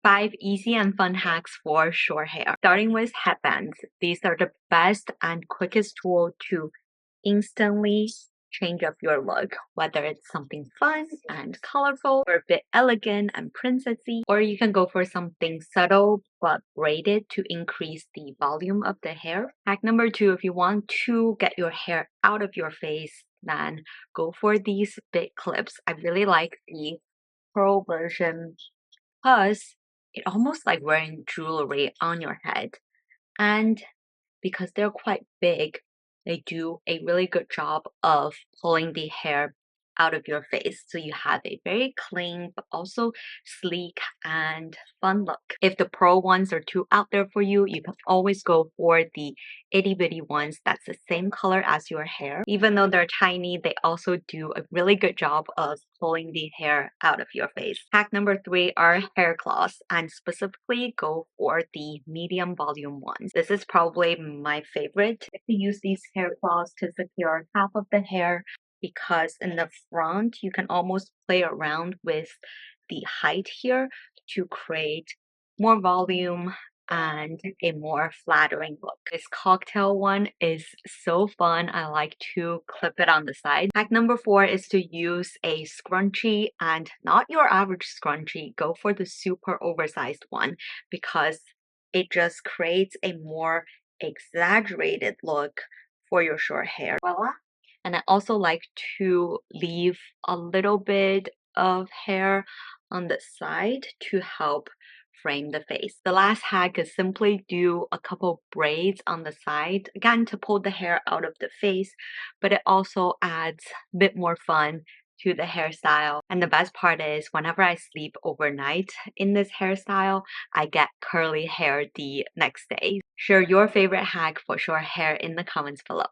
5 easy and fun hacks for short hair. Starting with headbands. These are the best and quickest tool to instantly change up your look, whether it's something fun and colorful or a bit elegant and princessy, or you can go for something subtle but braided to increase the volume of the hair. Hack number 2, if you want to get your hair out of your face, then go for these big clips. I really like the pro version because it almost like wearing jewelry on your head. And because they're quite big, they do a really good job of pulling the hair out of your face. So you have a very clean but also sleek and fun look. If the pro ones are too out there for you, you can always go for the itty bitty ones that's the same color as your hair. Even though they're tiny, they also do a really good job of pulling the hair out of your face. Hack number 3 are hair cloths, and specifically go for the medium volume ones. This is probably my favorite. If you use these hair cloths to secure half of the hair, because in the front you can almost play around with the height here to create more volume and a more flattering look. This cocktail one is so fun. I like to clip it on the side. Hack number 4 is to use a scrunchie, and not your average scrunchie. Go for the super oversized one because it just creates a more exaggerated look for your short hair. Voila! And I also like to leave a little bit of hair on the side to help frame the face. The last hack is simply do a couple braids on the side, again to pull the hair out of the face, but it also adds a bit more fun to the hairstyle. And the best part is whenever I sleep overnight in this hairstyle, I get curly hair the next day. Share your favorite hack for short hair in the comments below.